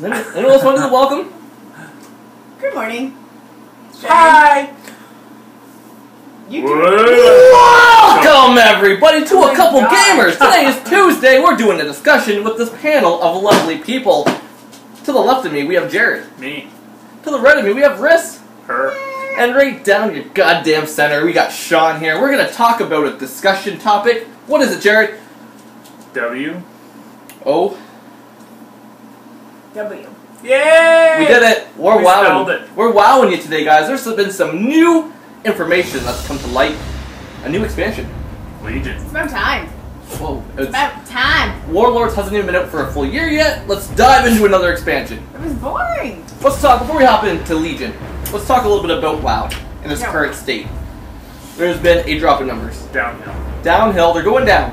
Does anyone else want to do the welcome? Good morning. Hi! Welcome everybody to a couple gamers. Today is Tuesday. We're doing a discussion with this panel of lovely people. To the left of me, we have Jared. Me. To the right of me, we have Riss. Her. And right down your goddamn center, we got Sean here. We're going to talk about a discussion topic. What is it, Jared? W. O. W. Yay! We did it. We're spelled it. We're wowing you today, guys. There's been some new information that's come to light. A new expansion. Legion. It's about time. Whoa. It's about time. Warlords hasn't even been out for a full year yet. Let's dive into another expansion. It was boring. Let's talk, before we hop into Legion, let's talk a little bit about WoW in its current state. There's been a drop in numbers. Downhill. Downhill, they're going down.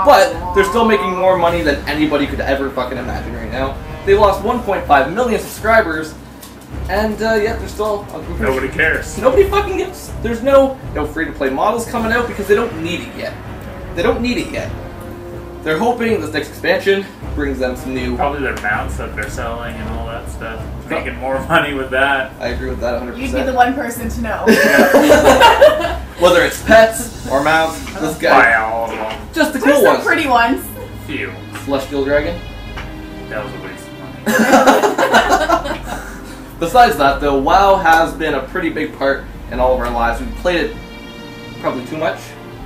But they're still making making more money than anybody could ever fucking imagine right now. They lost 1.5 million subscribers, and yeah, they're still... Nobody cares. Nobody fucking gets... There's no free-to-play models coming out because they don't need it yet. They don't need it yet. They're hoping this next expansion brings them some new... Probably their mounts that they're selling and all that stuff. Making more money with that. I agree with that 100%. You'd be the one person to know. Whether it's pets or mounts, this guy... Buy all of them. Just the There's cool some ones. pretty ones. Few. Celestial Dragon. That was a waste of money. Besides that, though, WoW has been a pretty big part in all of our lives. We've played it probably too much.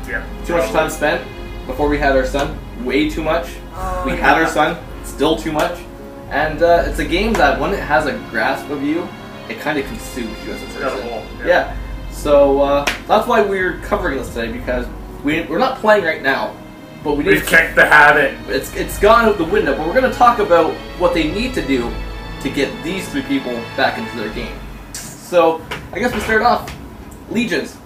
Yeah. Too much time spent before we had our son. Way too much. We Oh, had our son. Still too much. And it's a game that when it has a grasp of you, it kind of consumes you as a It's got a person. hole. Yeah. So that's why we're covering this today, because we're not playing right now, but we need We've kicked the habit. It's gone out the window, but we're going to talk about what they need to do to get these three people back into their game. So, I guess we start off. Legions.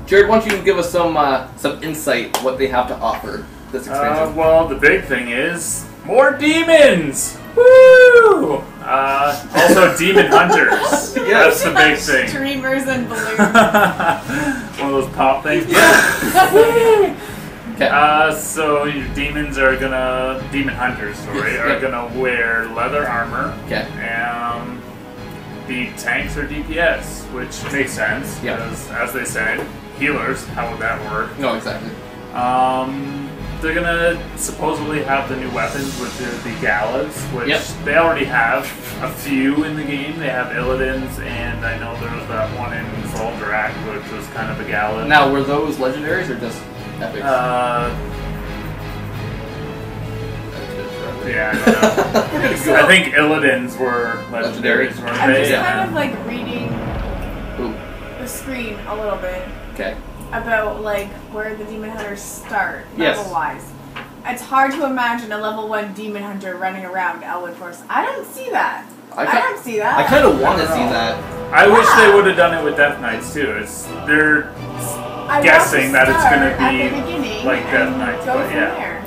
Jared, why don't you give us some insight what they have to offer this expansion? Well, the big thing is more demons! Woo! Also demon hunters. That's the big thing. Streamers and balloons. One of those pop things. Okay. So your demons are gonna, demon hunters, sorry, are gonna wear leather armor. Okay. And be tanks or DPS, which makes sense, Yeah. because as they said, healers, how would that work? No, exactly. They're gonna supposedly have the new weapons, which are the Galas, which Yep. they already have a few in the game. They have Illidan's, and I know there was that one in Jrock, which was kind of a Gala. Now, were those legendaries or just epics? Yeah, I don't know. I think Illidan's were legendaries, weren't I'm they? just Yeah. kind of like reading Ooh. the screen a little bit Okay. about like where the demon hunters start Yes. level wise. It's hard to imagine a level 1 demon hunter running around Elwood Forest. I don't see that. I don't see that. I kind of want to see that. I wish they would have done it with Death Knights too. They're I want guessing to that it's start gonna at be the beginning like Death and Knights, go but from yeah. there.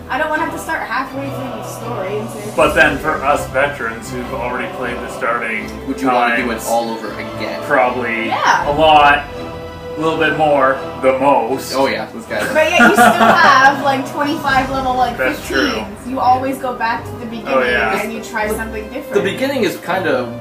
I don't want to have to start halfway through the story. And say, But then for us veterans who've already played the starting Would you want to do it times, all over again? probably Yeah. a lot, a little bit more, the most. Oh yeah, this guy. but yet you still have like 25 level like That's 15s. You always go back to the beginning yeah. and you try something different. The beginning is kind of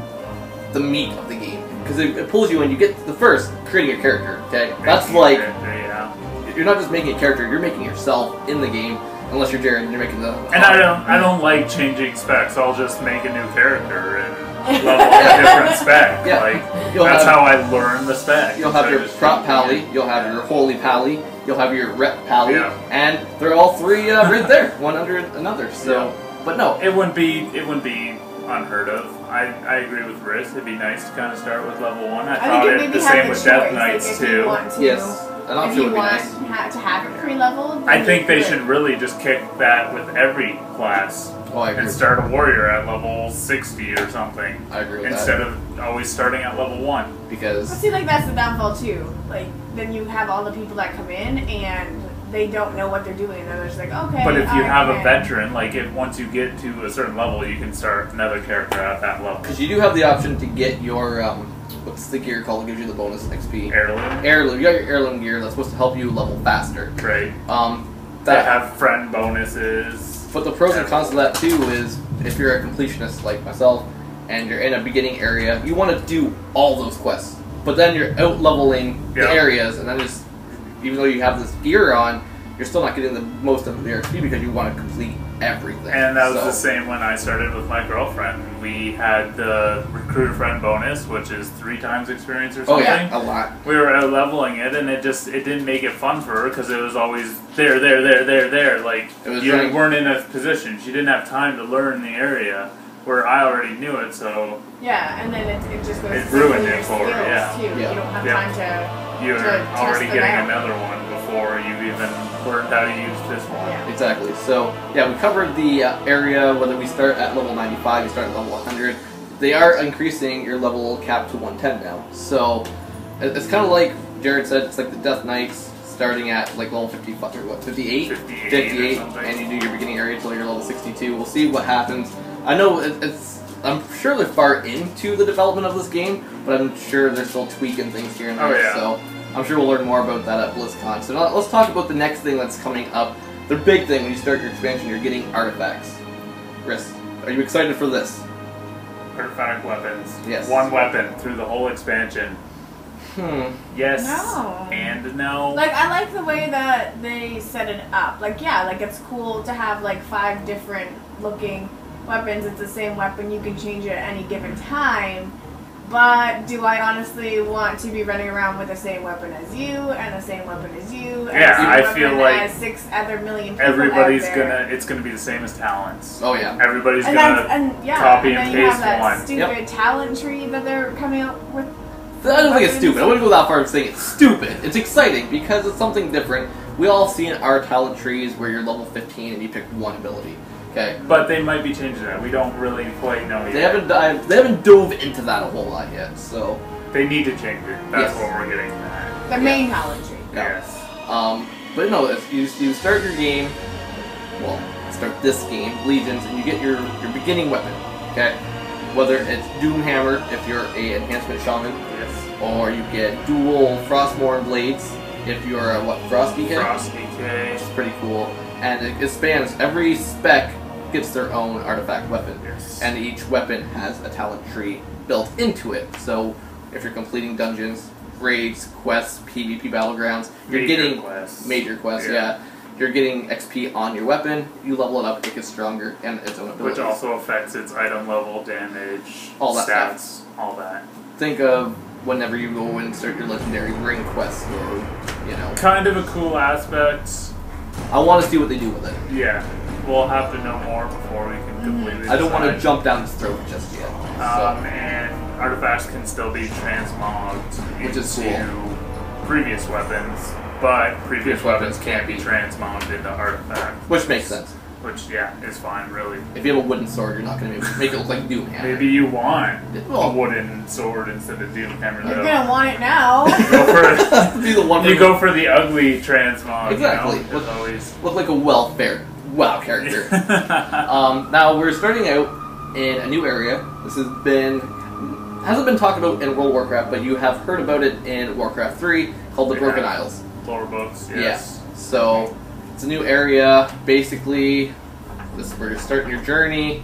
the meat of the game, because it pulls you in. You get the first creating a character. Okay, that's like Yeah. you're not just making a character; you're making yourself in the game. Unless you're Jared and you're making the. And I don't like changing specs. I'll just make a new character and level up a different spec. Yeah. Like You'll that's have- how I learn the spec. You'll have instead your of just prop changing pally, it. you'll have your holy pally, you'll have your rep pally, Yeah. and they're all three right there, one under another. So, but no, It wouldn't be unheard of. I agree with Riss. It'd be nice to kind of start with level 1. I I thought think it it maybe the have same the with choice, Death like, Knights if you too. want to, yes, an if option you would be want nice. to have it pre-leveled. I think they should really just kick that with every class Oh, I agree. and start a warrior at level 60 or something. I agree with Instead that of always starting at level 1. But because see, like that's the downfall too. Like then you have all the people that come in and they don't know what they're doing. They're just like, okay. But if you I have a can. veteran, like if once you get to a certain level, you can start another character at that level. you do have the option to get your what's the gear called that gives you the bonus XP? Heirloom. Heirloom. You got your heirloom gear that's supposed to help you level faster. Right. They That have friend bonuses. But the pros and cons of that too is if you're a completionist like myself, and you're in a beginning area, you want to do all those quests. But then you're out leveling the areas, and then just even though you have this gear on, you're still not getting the most of the XP because you want to complete everything. And that was the same when I started with my girlfriend. We had the recruiter friend bonus, which is 3 times experience or something. Oh yeah, a lot. We were out leveling it, and it didn't make it fun for her because it was always there. Like you weren't in a position. She didn't have time to learn the area where I already knew it. So yeah, and then it just goes. It ruined it for her. Yeah, too. You don't have time to. You're already getting another one before you even learned how to use this one. Yeah. Exactly. So, yeah, we covered the area, whether we start at level 95, you start at level 100. They are increasing your level cap to 110 now. So, it's kind of like Jared said, it's like the Death Knights starting at like level 55, or what, 58? 58, and you do your beginning area until you're level 62. We'll see what happens. I know I'm sure they're far into the development of this game, but I'm sure they're still tweaking things here and there. Oh, yeah. So I'm sure we'll learn more about that at BlizzCon. So now let's talk about the next thing that's coming up. The big thing when you start your expansion, you're getting artifacts. Riss, are you excited for this? Artifact weapons. Yes. 1 weapon through the whole expansion. Yes. No. And no. Like, I like the way that they set it up. Like, yeah, like it's cool to have like 5 different looking weapons. It's the same weapon. You can change it at any given time. But do I honestly want to be running around with the same weapon as you and the same weapon as you? And Yeah, the same I feel weapon like as 6 other million people everybody's out there. it's gonna be the same as talents. Oh yeah. Everybody's And gonna copy and and then you have paste that one. stupid talent tree that they're coming out with. I don't think it's stupid. I wouldn't go that far as saying it's stupid. It's exciting because it's something different. We all seen our talent trees where you're level 15 and you pick 1 ability. Okay. But they might be changing that. We don't really quite know yet. They haven't dove into that a whole lot yet. So they need to change it. That's what we're getting at. The main talent tree. Yes. But no, if you start your game. Well, start this game, Legions, and you get your beginning weapon. Okay. Whether it's Doomhammer if you're a enhancement shaman. Yes. Or you get dual Frostmourne blades if you're a Frosty K. Frosty K. Which is pretty cool. And it spans, every spec gets their own artifact weapon. Yes. And each weapon has a talent tree built into it. So if you're completing dungeons, raids, quests, PvP battlegrounds, you're getting major quests, yeah. You're getting XP on your weapon, you level it up, it gets stronger, and its own abilities. Which also affects its item level, damage, all that stats, stuff. All that. Think of whenever you go and start your legendary ring quest, or, you know. Kind of a cool aspect. I want to see what they do with it. Yeah. We'll have to know more before we can completely I don't want to decide. jump down his throat just yet. And artifacts can still be transmogged Which is into previous weapons, but previous weapons can't be transmogged into artifacts. Which makes sense. Which, yeah, is fine, really. If you have a wooden sword, you're not going to make it look like Doomhammer. Maybe you want Well, a wooden sword instead of Doomhammer, You're though. gonna want it now. be the one You go for the ugly transmog, Exactly. you know? Always... Look like a WoW character. Now we're starting out in a new area. This hasn't been talked about in World of Warcraft, but you have heard about it in Warcraft 3 called the Broken Isles. Lore books, yes. Yeah. So it's a new area. Basically, this is where you're starting your journey.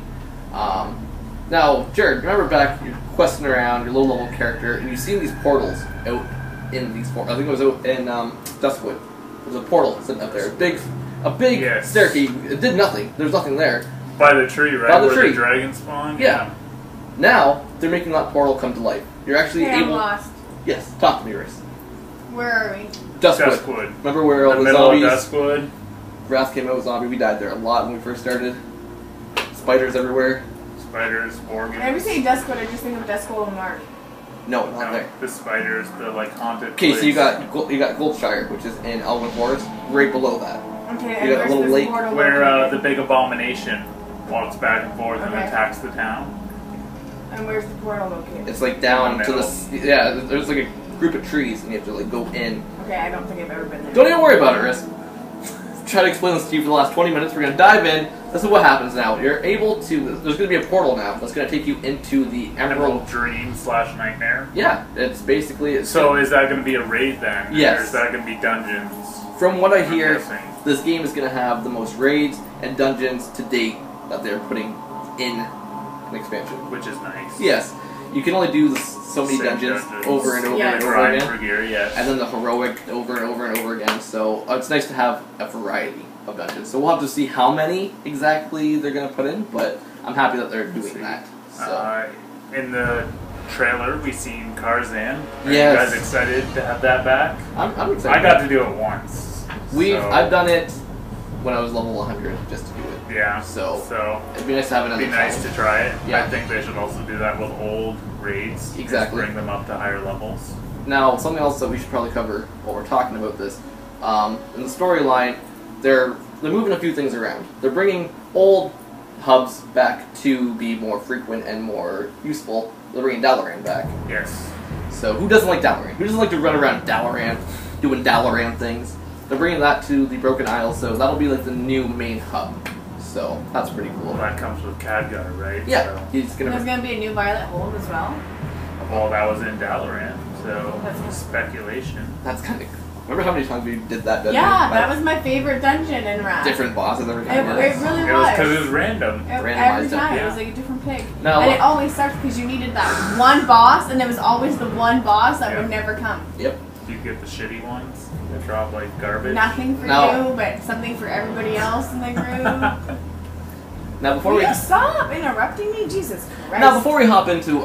Now, Jared, remember back you're questing around your low level character, and you've seen these portals out in these. I think it was out in Duskwood. There's a portal sitting up there. A big staircase. It did nothing. There's nothing there. By the tree, right? By the Where tree. the dragon spawn? Yeah. Now they're making that portal come to life. You're actually I'm able. lost. Yes. Talk to me, Riss. Where are we? Duskwood. Remember where all the middle zombies? of Duskwood. Wrath came out with zombie. We died there a lot when we first started. Spiders everywhere. Spiders, organs. Whenever you say Duskwood, I just think of Duskwood and Mark. No, not there. The spiders, the like haunted. Okay, place. so you got Goldshire, which is in Elven Forest, right below that. Okay, You and got a where's little this lake portal Where located? the big abomination walks back and forth and Okay. attacks the town. And where's the portal located? It's like down In to the the yeah. There's like a group of trees, and you have to like go in. Okay, I don't think I've ever been there. Don't even worry about it, Riss. Try to explain this to you for the last 20 minutes. We're gonna dive in. This is what happens now. You're able to. There's gonna be a portal now that's gonna take you into the Emerald. Dream / nightmare. Yeah, it's basically. So is that going to be a raid then? Yes. Or is that going to be dungeons? From what I hear, guessing. this game is going to have the most raids and dungeons to date that they're putting in an expansion. Which is nice. Yes. You can only do so many dungeons over and over and over again. For gear, yes. And then the heroic over and over and over again. So it's nice to have a variety of dungeons. So we'll have to see how many exactly they're going to put in, but I'm happy that they're doing that. So. In the trailer, we seen Tarzan. Are yes. you guys excited to have that back? I'm excited. I got to do it once. I've done it when I was level 100 just to do it. Yeah. So it'd be nice to have another. It'd be nice to try it. Yeah. I think they should also do that with old raids. Exactly. Bring them up to higher levels. Now, something else that we should probably cover while we're talking about this. In the storyline, they're moving a few things around. They're bringing old hubs back to be more frequent and more useful. They're bringing Dalaran back. Yes. So who doesn't like Dalaran? Who doesn't like to run around Dalaran, doing Dalaran things? They're bringing that to the Broken Isle, so that'll be like the new main hub. So that's pretty cool. Well, that comes with Khadgar, right? Yeah, so. he's gonna. There's gonna be a new Violet Hold as well. Well, that was in Dalaran, so that's speculation. That's kind of. Remember how many times we did that dungeon? Yeah, that was my favorite dungeon in Wrath. Different bosses every time. It really was. It was because it was random. Every time it was like a different pig. No, and it always sucked because you needed that one boss, and there was always the one boss that would never come. Yep. You get the shitty ones that drop like garbage. Nothing for you, but something for everybody else in the group. Now before Will you stop interrupting me? Jesus Christ. Now before we hop into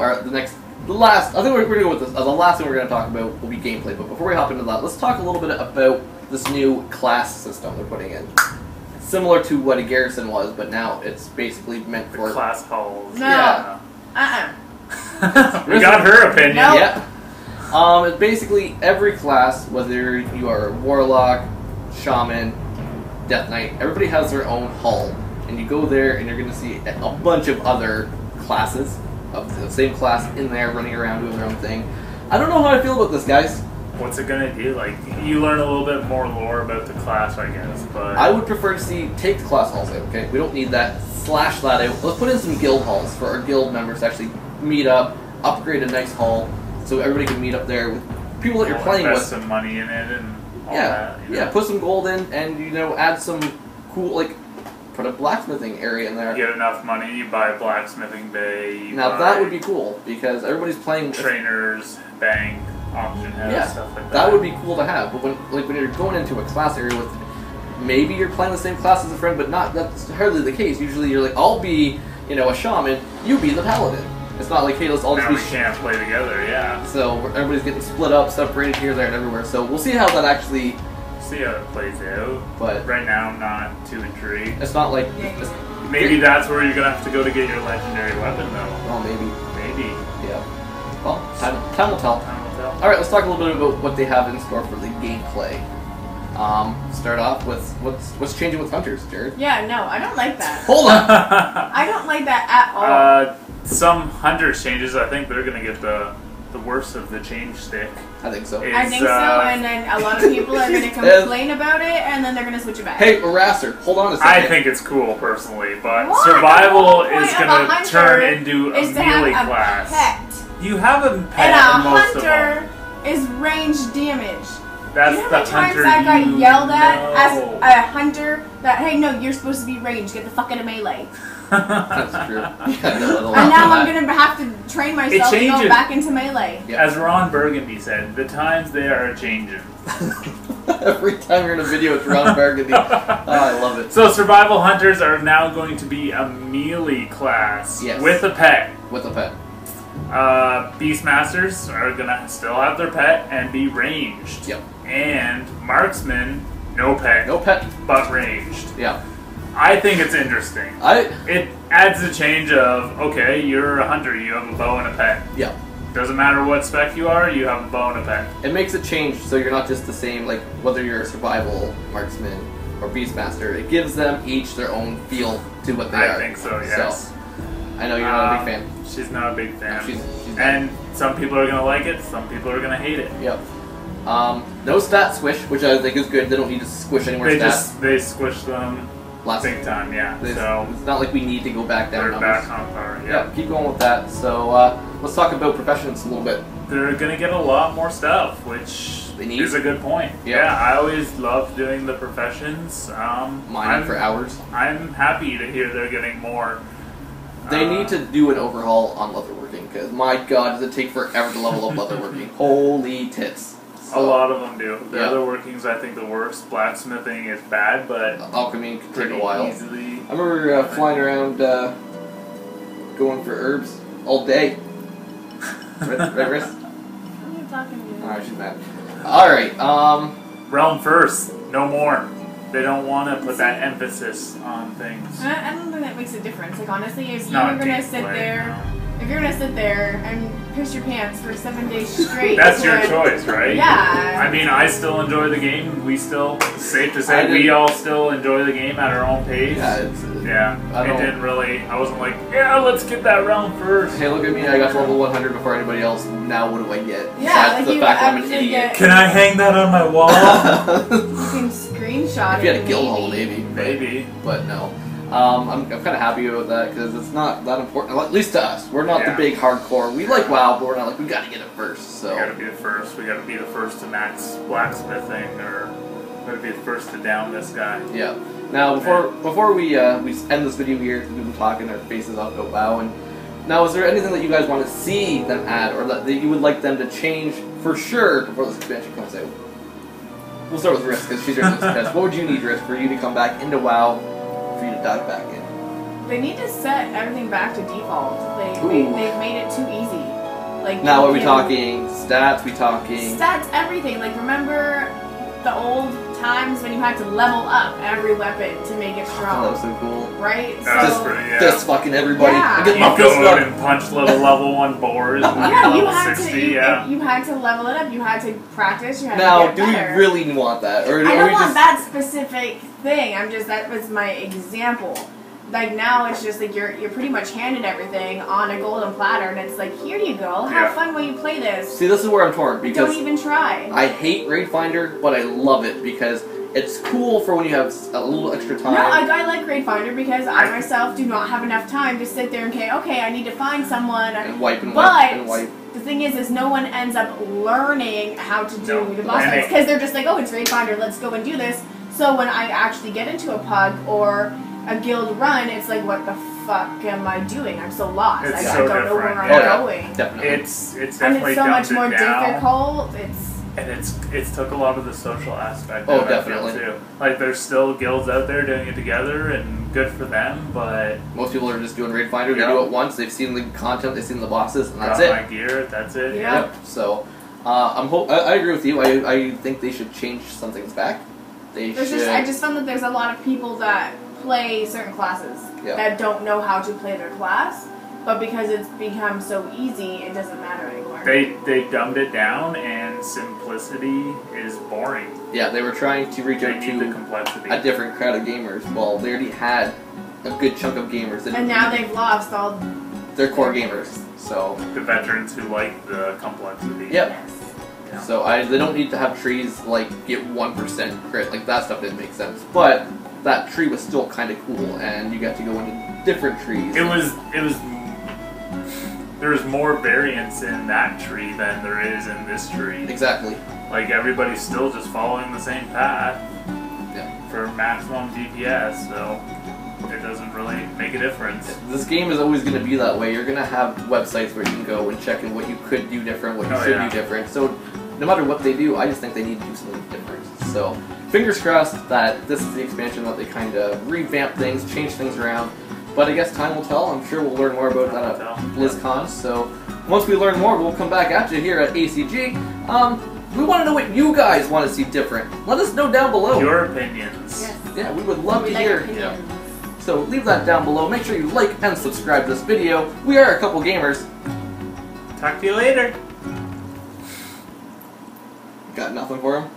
the last, I think we're going to go with this. The last thing we're going to talk about will be gameplay. But before we hop into that, let's talk a little bit about this new class system they're putting in. Similar to what a garrison was, but now it's basically meant for class halls. No. Yeah. We got her opinion. Nope. Yeah. It's basically every class, whether you are warlock, shaman, death knight, everybody has their own hall, and you go there and you're going to see a bunch of other classes of the same class in there running around doing their own thing. I don't know how I feel about this, guys. What's it gonna do? Like, you learn a little bit more lore about the class, I guess, but... I would prefer to take the class halls out, okay? We don't need that. Slash that out. Let's put in some guild halls for our guild members to actually meet up, upgrade a nice hall, so everybody can meet up there with people that you're playing with. Invest some money in it and all that. Yeah, put some gold in and, add some cool, like, put a blacksmithing area in there. You get enough money, you buy a blacksmithing bay. Now that would be cool, because everybody's playing... Trainers, bank, auction house, stuff like that. That would be cool to have, but when you're going into a class area with... Maybe you're playing the same class as a friend, but that's hardly the case. Usually you're like, I'll be, a shaman, you be the paladin. It's not like, hey, let's all just be... we can't play together, yeah. So everybody's getting split up, separated here, there, and everywhere. So we'll see how that actually... See how it plays out. But right now, I'm not too intrigued. It's not like... Maybe that's where you're going to have to go to get your legendary weapon, though. Oh, maybe. Maybe. Yeah. Well, time will tell. Time will tell. Alright, let's talk a little bit about what they have in store for the gameplay. Start off with what's changing with hunters, Jared. Yeah, no, I don't like that. Hold on! I don't like that at all. Some hunters changes, I think they're going to get the worst of the change stick. I think so. I think so, and then a lot of people are going to complain about it, and then they're going to switch it back. Hey, harasser, hold on a second. I think it's cool, personally, but survival is going to turn into a melee class. Pet. You have a pet and in most of them. And a hunter is range damage. That's you know the how many times hunter I got yelled at as know. a hunter that, hey, no, you're supposed to be ranged, get the fuck out of melee. That's true. And now I'm going to have to train myself to go back into melee. Yep. As Ron Burgundy said, the times they are changing. Every time you're in a video, it's Ron Burgundy. Oh, I love it. So survival hunters are now going to be a melee class with a pet. With a pet. Beastmasters are going to still have their pet and be ranged. Yep. And marksmen, no pet. No pet. But ranged. Yeah. I think it's interesting. It adds a change of, okay, you're a hunter, you have a bow and a pet. Yeah. Doesn't matter what spec you are, you have a bow and a pet. It makes it change so you're not just the same, like, whether you're a survival marksman or beastmaster. It gives them each their own feel to what they are. I think so, yes. So, I know you're not a big fan. She's not a big fan. No, she's and some people are going to like it, some people are going to hate it. Yep. No stat squish, which I think is good. They don't need to squish any more stats. They squish them big time, yeah. So it's not like we need to go back down. They're back on par, yeah. Keep going with that. So let's talk about professions a little bit. They're going to get a lot more stuff, which is a good point. Yep. Yeah, I always love doing the professions. Mining for hours. I'm happy to hear they're getting more They need to do an overhaul on leatherworking, because my god, does it take forever to level up leatherworking. Holy tits. A lot of them do. The other working's, I think, the worst. Blacksmithing is bad, but alchemy can take a while. Easily. I remember flying around, going for herbs all day. Right, Riss? What are you talking to? Alright, she's mad. Alright, Realm first, no more. They don't want to put that emphasis on things. I don't think that makes a difference. Like, honestly, if you Not were gonna gameplay, sit there, no. if you're gonna sit there and piss your pants for 7 days straight, That's your when- choice, right? Yeah. I mean, I still enjoy the game. We still, safe to say, we all still enjoy the game at our own pace. yeah, it didn't really, I wasn't like, yeah, let's get that realm first. hey, look at me, I got to level 100 before anybody else. Now what do I get? Yeah, Besides like the fact that I'm an actually idiot. Can I hang that on my wall? You can screenshot If you had it. a guild hall, maybe. Maybe. But no. I'm kind of happy about that because it's not that important. At least to us, we're not the big hardcore. We like WoW, but we're not like we got to get it first. So we got to be the first. We got to be the first to max blacksmithing, or we got to be the first to down this guy. Yeah. Now before we end this video here, we've been talking our faces off about WoW. And now, is there anything that you guys want to see them add, or that you would like them to change for sure before this expansion comes out? We'll start with Riss because she's your test. What would you need, Riss, for you to come back into WoW, for you to dive back in? They need to set everything back to default. They've made it too easy. Like now, are we talking stats? We talking stats? Everything. Like, remember the old times when you had to level up every weapon to make it strong? Oh, that was so cool. Right? That was pretty, Fist fucking everybody. Yeah. I get You my go fist out up. and punch level 1 boars. Yeah, you level had 60, to. yeah. You had to level it up. You had to practice. You had Now, to do get better. we really want that, or I are don't we want just that specific thing. That was my example. Like, now it's just like you're pretty much handed everything on a golden platter, and it's like, here you go, have fun while you play this. See, this is where I'm torn because Don't even try. I hate Raid Finder, but I love it because it's cool for when you have a little extra time. No, I like Raid Finder because I myself do not have enough time to sit there and okay, I need to find someone. and wipe and but wipe and wipe. the thing is no one ends up learning how to do the boss And fights because they're just like, oh, it's Raid Finder, let's go and do this. So when I actually get into a pug or a guild run, it's like, what the fuck am I doing? I'm so lost. It's I so don't know where different, I'm going. Definitely. It's And definitely it's so much dumbed more it down. difficult. And it's took a lot of the social aspect Oh, out, definitely. I feel, too. Like, there's still guilds out there doing it together, and good for them, but Most people are just doing Raid Finder. They do it once. They've seen the content. They've seen the bosses, and that's got it. my gear, that's it. Yeah. Yep. So, I agree with you. I think they should change some things back. They should. I just found that there's a lot of people that play certain classes that don't know how to play their class, but because it's become so easy, it doesn't matter anymore. They dumbed it down, and simplicity is boring. Yeah, they were trying to reach They out need the to complexity. a different crowd of gamers. Well, they already had a good chunk of gamers. And now they've lost all they're core gamers. So The veterans who like the complexity. yep. Yes. Yeah. So they don't need to have trees like get 1% crit. Like that stuff didn't make sense. But that tree was still kind of cool, and you got to go into different trees. It was there was more variance in that tree than there is in this tree. Exactly. Like, everybody's still just following the same path for maximum DPS, so it doesn't really make a difference. This game is always going to be that way. You're going to have websites where you can go and check in what you could do different, what you should do different. So no matter what they do, I just think they need to do something different. So fingers crossed that this is the expansion, that they kind of revamp things, change things around. But I guess time will tell. I'm sure we'll learn more about that at BlizzCon. So once we learn more, we'll come back at you here at ACG. We want to know what you guys want to see different. Let us know down below. Your opinions. Yes. Yeah, we would love to like hear. opinions. So leave that down below. Make sure you like and subscribe to this video. We are a couple gamers. Talk to you later. Got nothing for him?